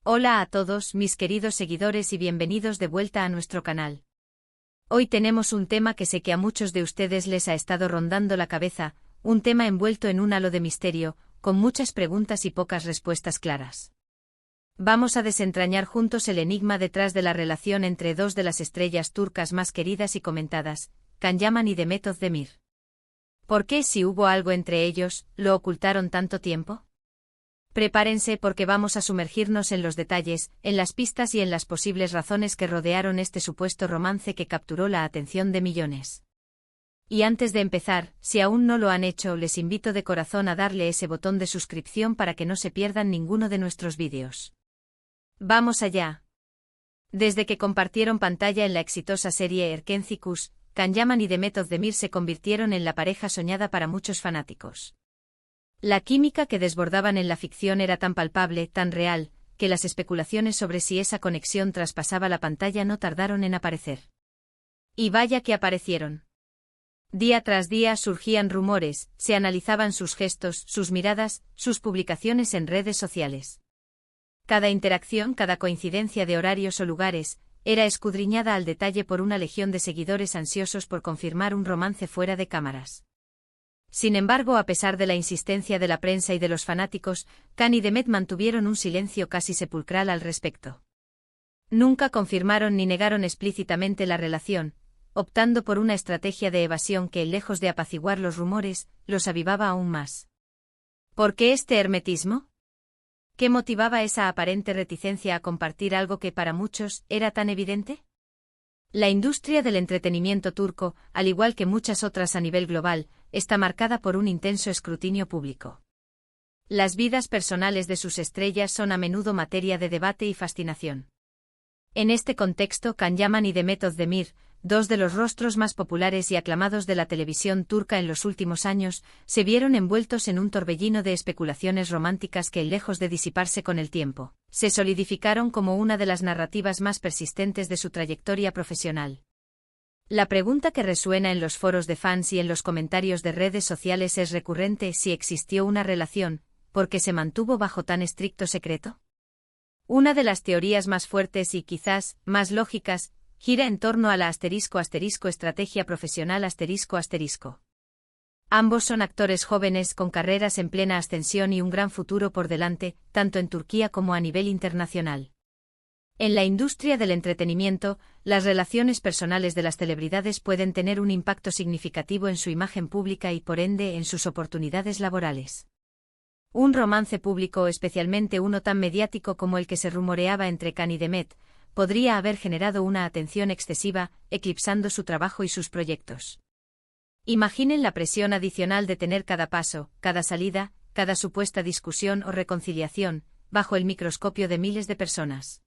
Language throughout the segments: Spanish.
Hola a todos mis queridos seguidores y bienvenidos de vuelta a nuestro canal. Hoy tenemos un tema que sé que a muchos de ustedes les ha estado rondando la cabeza, un tema envuelto en un halo de misterio, con muchas preguntas y pocas respuestas claras. Vamos a desentrañar juntos el enigma detrás de la relación entre dos de las estrellas turcas más queridas y comentadas, Can Yaman y Demet Özdemir. ¿Por qué, si hubo algo entre ellos, lo ocultaron tanto tiempo? Prepárense porque vamos a sumergirnos en los detalles, en las pistas y en las posibles razones que rodearon este supuesto romance que capturó la atención de millones. Y antes de empezar, si aún no lo han hecho, les invito de corazón a darle ese botón de suscripción para que no se pierdan ninguno de nuestros vídeos. ¡Vamos allá! Desde que compartieron pantalla en la exitosa serie Erkenci, Can Yaman y Demet Özdemir se convirtieron en la pareja soñada para muchos fanáticos. La química que desbordaban en la ficción era tan palpable, tan real, que las especulaciones sobre si esa conexión traspasaba la pantalla no tardaron en aparecer. Y vaya que aparecieron. Día tras día surgían rumores, se analizaban sus gestos, sus miradas, sus publicaciones en redes sociales. Cada interacción, cada coincidencia de horarios o lugares, era escudriñada al detalle por una legión de seguidores ansiosos por confirmar un romance fuera de cámaras. Sin embargo, a pesar de la insistencia de la prensa y de los fanáticos, Can y Demet mantuvieron un silencio casi sepulcral al respecto. Nunca confirmaron ni negaron explícitamente la relación, optando por una estrategia de evasión que, lejos de apaciguar los rumores, los avivaba aún más. ¿Por qué este hermetismo? ¿Qué motivaba esa aparente reticencia a compartir algo que para muchos era tan evidente? La industria del entretenimiento turco, al igual que muchas otras a nivel global, está marcada por un intenso escrutinio público. Las vidas personales de sus estrellas son a menudo materia de debate y fascinación. En este contexto, Can Yaman y Demet Özdemir, dos de los rostros más populares y aclamados de la televisión turca en los últimos años, se vieron envueltos en un torbellino de especulaciones románticas que, lejos de disiparse con el tiempo, se solidificaron como una de las narrativas más persistentes de su trayectoria profesional. La pregunta que resuena en los foros de fans y en los comentarios de redes sociales es recurrente: si existió una relación, ¿por qué se mantuvo bajo tan estricto secreto? Una de las teorías más fuertes y quizás más lógicas gira en torno a la estrategia profesional ***. Ambos son actores jóvenes con carreras en plena ascensión y un gran futuro por delante, tanto en Turquía como a nivel internacional. En la industria del entretenimiento, las relaciones personales de las celebridades pueden tener un impacto significativo en su imagen pública y por ende en sus oportunidades laborales. Un romance público, especialmente uno tan mediático como el que se rumoreaba entre Can y Demet, podría haber generado una atención excesiva, eclipsando su trabajo y sus proyectos. Imaginen la presión adicional de tener cada paso, cada salida, cada supuesta discusión o reconciliación, bajo el microscopio de miles de personas.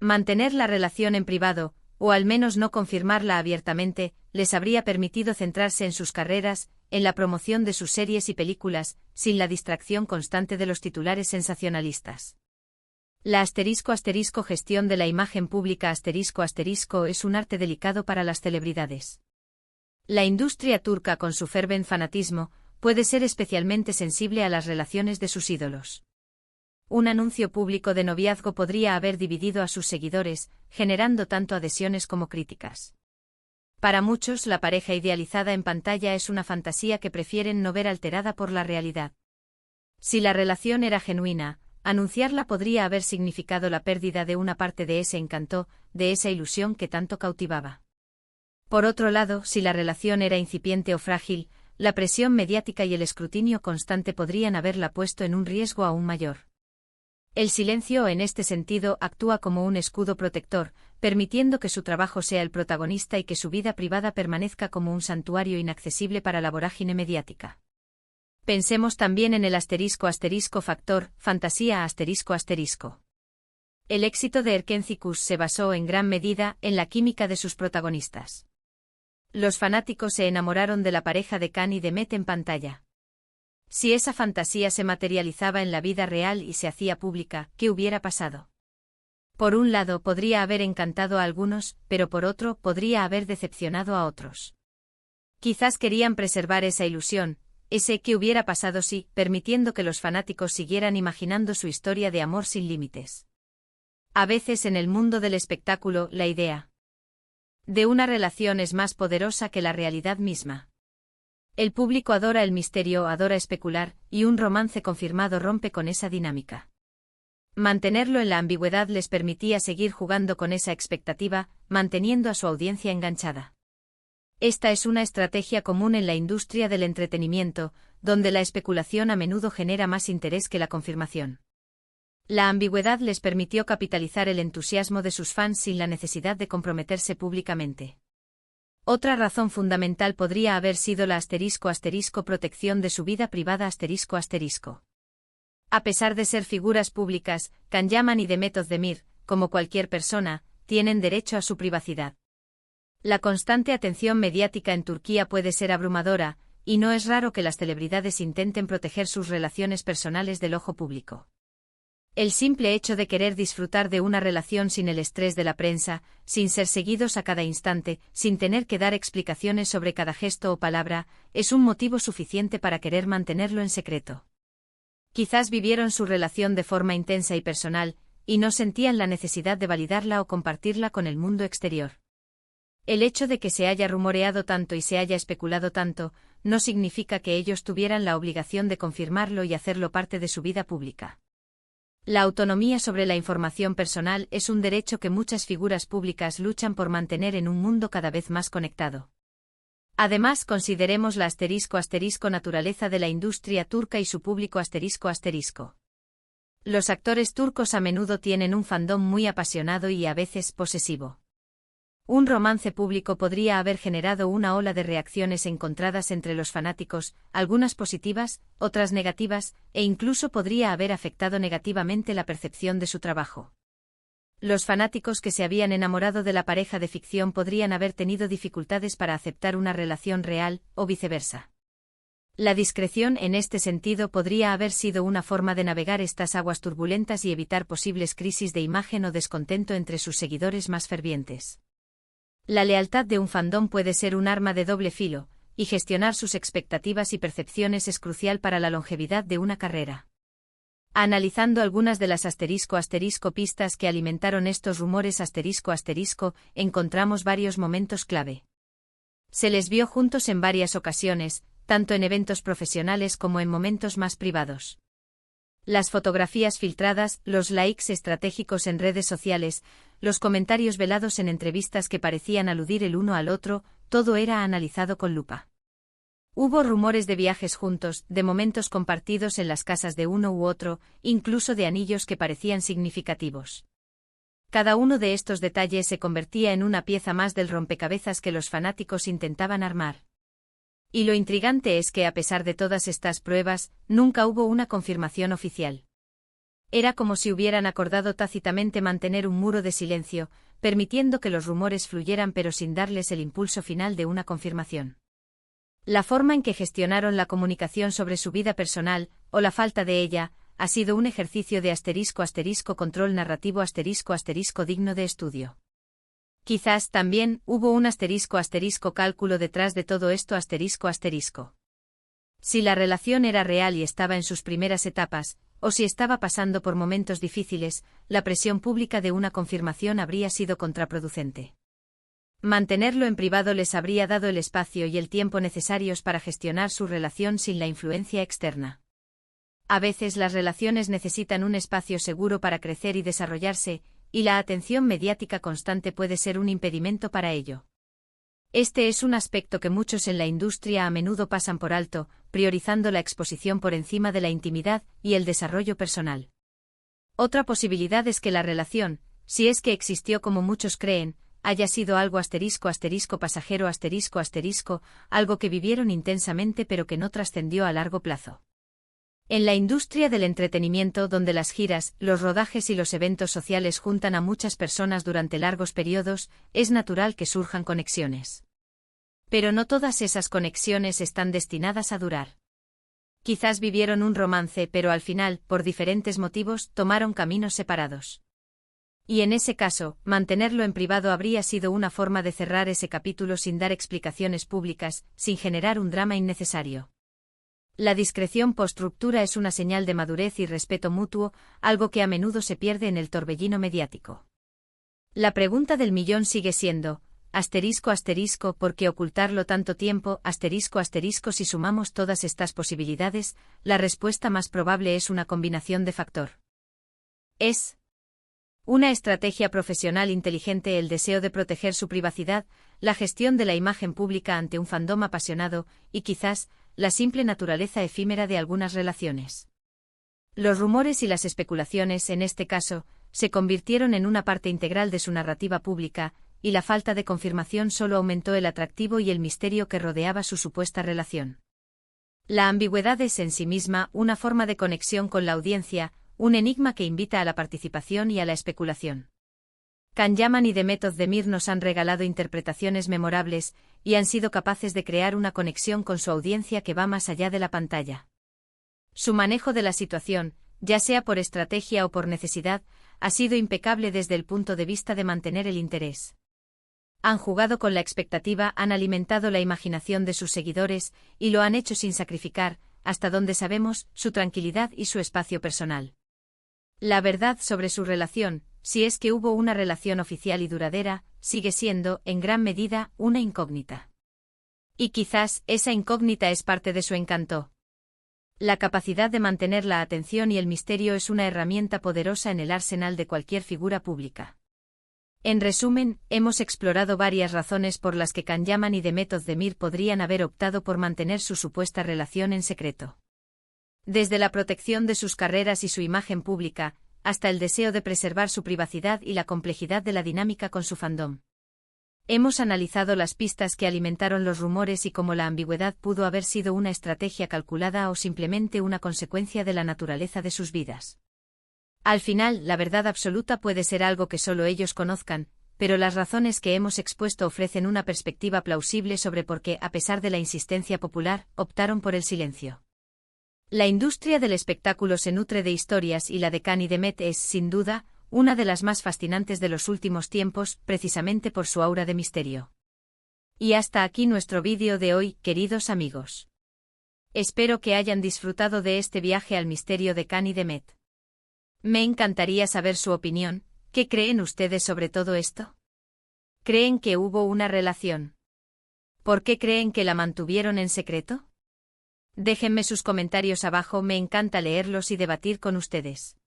Mantener la relación en privado, o al menos no confirmarla abiertamente, les habría permitido centrarse en sus carreras, en la promoción de sus series y películas, sin la distracción constante de los titulares sensacionalistas. La *** gestión de la imagen pública *** es un arte delicado para las celebridades. La industria turca, con su fervent fanatismo, puede ser especialmente sensible a las relaciones de sus ídolos. Un anuncio público de noviazgo podría haber dividido a sus seguidores, generando tanto adhesiones como críticas. Para muchos, la pareja idealizada en pantalla es una fantasía que prefieren no ver alterada por la realidad. Si la relación era genuina, anunciarla podría haber significado la pérdida de una parte de ese encanto, de esa ilusión que tanto cautivaba. Por otro lado, si la relación era incipiente o frágil, la presión mediática y el escrutinio constante podrían haberla puesto en un riesgo aún mayor. El silencio, en este sentido, actúa como un escudo protector, permitiendo que su trabajo sea el protagonista y que su vida privada permanezca como un santuario inaccesible para la vorágine mediática. Pensemos también en el *** fantasía ***. El éxito de Erkenci se basó en gran medida en la química de sus protagonistas. Los fanáticos se enamoraron de la pareja de Can y Demet en pantalla. Si esa fantasía se materializaba en la vida real y se hacía pública, ¿qué hubiera pasado? Por un lado podría haber encantado a algunos, pero por otro podría haber decepcionado a otros. Quizás querían preservar esa ilusión, ese ¿qué hubiera pasado si?, permitiendo que los fanáticos siguieran imaginando su historia de amor sin límites. A veces en el mundo del espectáculo, la idea de una relación es más poderosa que la realidad misma. El público adora el misterio, adora especular, y un romance confirmado rompe con esa dinámica. Mantenerlo en la ambigüedad les permitía seguir jugando con esa expectativa, manteniendo a su audiencia enganchada. Esta es una estrategia común en la industria del entretenimiento, donde la especulación a menudo genera más interés que la confirmación. La ambigüedad les permitió capitalizar el entusiasmo de sus fans sin la necesidad de comprometerse públicamente. Otra razón fundamental podría haber sido la protección de su vida privada ***. A pesar de ser figuras públicas, Can Yaman y Demet Özdemir, como cualquier persona, tienen derecho a su privacidad. La constante atención mediática en Turquía puede ser abrumadora, y no es raro que las celebridades intenten proteger sus relaciones personales del ojo público. El simple hecho de querer disfrutar de una relación sin el estrés de la prensa, sin ser seguidos a cada instante, sin tener que dar explicaciones sobre cada gesto o palabra, es un motivo suficiente para querer mantenerlo en secreto. Quizás vivieron su relación de forma intensa y personal, y no sentían la necesidad de validarla o compartirla con el mundo exterior. El hecho de que se haya rumoreado tanto y se haya especulado tanto, no significa que ellos tuvieran la obligación de confirmarlo y hacerlo parte de su vida pública. La autonomía sobre la información personal es un derecho que muchas figuras públicas luchan por mantener en un mundo cada vez más conectado. Además, consideremos la *** naturaleza de la industria turca y su público ***. Los actores turcos a menudo tienen un fandom muy apasionado y a veces posesivo. Un romance público podría haber generado una ola de reacciones encontradas entre los fanáticos, algunas positivas, otras negativas, e incluso podría haber afectado negativamente la percepción de su trabajo. Los fanáticos que se habían enamorado de la pareja de ficción podrían haber tenido dificultades para aceptar una relación real, o viceversa. La discreción en este sentido podría haber sido una forma de navegar estas aguas turbulentas y evitar posibles crisis de imagen o descontento entre sus seguidores más fervientes. La lealtad de un fandom puede ser un arma de doble filo, y gestionar sus expectativas y percepciones es crucial para la longevidad de una carrera. Analizando algunas de las *** pistas que alimentaron estos rumores ***, encontramos varios momentos clave. Se les vio juntos en varias ocasiones, tanto en eventos profesionales como en momentos más privados. Las fotografías filtradas, los likes estratégicos en redes sociales, los comentarios velados en entrevistas que parecían aludir el uno al otro, todo era analizado con lupa. Hubo rumores de viajes juntos, de momentos compartidos en las casas de uno u otro, incluso de anillos que parecían significativos. Cada uno de estos detalles se convertía en una pieza más del rompecabezas que los fanáticos intentaban armar. Y lo intrigante es que a pesar de todas estas pruebas, nunca hubo una confirmación oficial. Era como si hubieran acordado tácitamente mantener un muro de silencio, permitiendo que los rumores fluyeran pero sin darles el impulso final de una confirmación. La forma en que gestionaron la comunicación sobre su vida personal, o la falta de ella, ha sido un ejercicio de *** control narrativo *** digno de estudio. Quizás también hubo un *** cálculo detrás de todo esto ***. Si la relación era real y estaba en sus primeras etapas, o si estaba pasando por momentos difíciles, la presión pública de una confirmación habría sido contraproducente. Mantenerlo en privado les habría dado el espacio y el tiempo necesarios para gestionar su relación sin la influencia externa. A veces las relaciones necesitan un espacio seguro para crecer y desarrollarse, y la atención mediática constante puede ser un impedimento para ello. Este es un aspecto que muchos en la industria a menudo pasan por alto, priorizando la exposición por encima de la intimidad y el desarrollo personal. Otra posibilidad es que la relación, si es que existió como muchos creen, haya sido algo pasajero algo que vivieron intensamente pero que no trascendió a largo plazo. En la industria del entretenimiento, donde las giras, los rodajes y los eventos sociales juntan a muchas personas durante largos periodos, es natural que surjan conexiones. Pero no todas esas conexiones están destinadas a durar. Quizás vivieron un romance, pero al final, por diferentes motivos, tomaron caminos separados. Y en ese caso, mantenerlo en privado habría sido una forma de cerrar ese capítulo sin dar explicaciones públicas, sin generar un drama innecesario. La discreción post-ruptura es una señal de madurez y respeto mutuo, algo que a menudo se pierde en el torbellino mediático. La pregunta del millón sigue siendo, ¿por qué ocultarlo tanto tiempo? Si sumamos todas estas posibilidades, la respuesta más probable es una combinación de factor. Es una estrategia profesional inteligente, el deseo de proteger su privacidad, la gestión de la imagen pública ante un fandom apasionado, y quizás, la simple naturaleza efímera de algunas relaciones. Los rumores y las especulaciones, en este caso, se convirtieron en una parte integral de su narrativa pública, y la falta de confirmación solo aumentó el atractivo y el misterio que rodeaba su supuesta relación. La ambigüedad es en sí misma una forma de conexión con la audiencia, un enigma que invita a la participación y a la especulación. Can Yaman y Demet Özdemir nos han regalado interpretaciones memorables, y han sido capaces de crear una conexión con su audiencia que va más allá de la pantalla. Su manejo de la situación, ya sea por estrategia o por necesidad, ha sido impecable desde el punto de vista de mantener el interés. Han jugado con la expectativa, han alimentado la imaginación de sus seguidores, y lo han hecho sin sacrificar, hasta donde sabemos, su tranquilidad y su espacio personal. La verdad sobre su relación, si es que hubo una relación oficial y duradera, sigue siendo, en gran medida, una incógnita. Y quizás, esa incógnita es parte de su encanto. La capacidad de mantener la atención y el misterio es una herramienta poderosa en el arsenal de cualquier figura pública. En resumen, hemos explorado varias razones por las que Can Yaman y Demet Özdemir podrían haber optado por mantener su supuesta relación en secreto. Desde la protección de sus carreras y su imagen pública, hasta el deseo de preservar su privacidad y la complejidad de la dinámica con su fandom. Hemos analizado las pistas que alimentaron los rumores y cómo la ambigüedad pudo haber sido una estrategia calculada o simplemente una consecuencia de la naturaleza de sus vidas. Al final, la verdad absoluta puede ser algo que solo ellos conozcan, pero las razones que hemos expuesto ofrecen una perspectiva plausible sobre por qué, a pesar de la insistencia popular, optaron por el silencio. La industria del espectáculo se nutre de historias y la de Can y Demet es, sin duda, una de las más fascinantes de los últimos tiempos, precisamente por su aura de misterio. Y hasta aquí nuestro vídeo de hoy, queridos amigos. Espero que hayan disfrutado de este viaje al misterio de Can y Demet. Me encantaría saber su opinión. ¿Qué creen ustedes sobre todo esto? ¿Creen que hubo una relación? ¿Por qué creen que la mantuvieron en secreto? Déjenme sus comentarios abajo, me encanta leerlos y debatir con ustedes.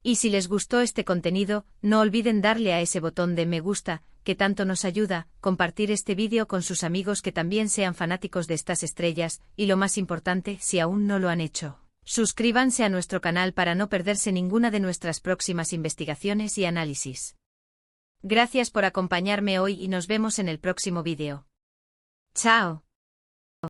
Y si les gustó este contenido, no olviden darle a ese botón de me gusta, que tanto nos ayuda, compartir este vídeo con sus amigos que también sean fanáticos de estas estrellas, y lo más importante, si aún no lo han hecho, suscríbanse a nuestro canal para no perderse ninguna de nuestras próximas investigaciones y análisis. Gracias por acompañarme hoy y nos vemos en el próximo vídeo. ¡Chao!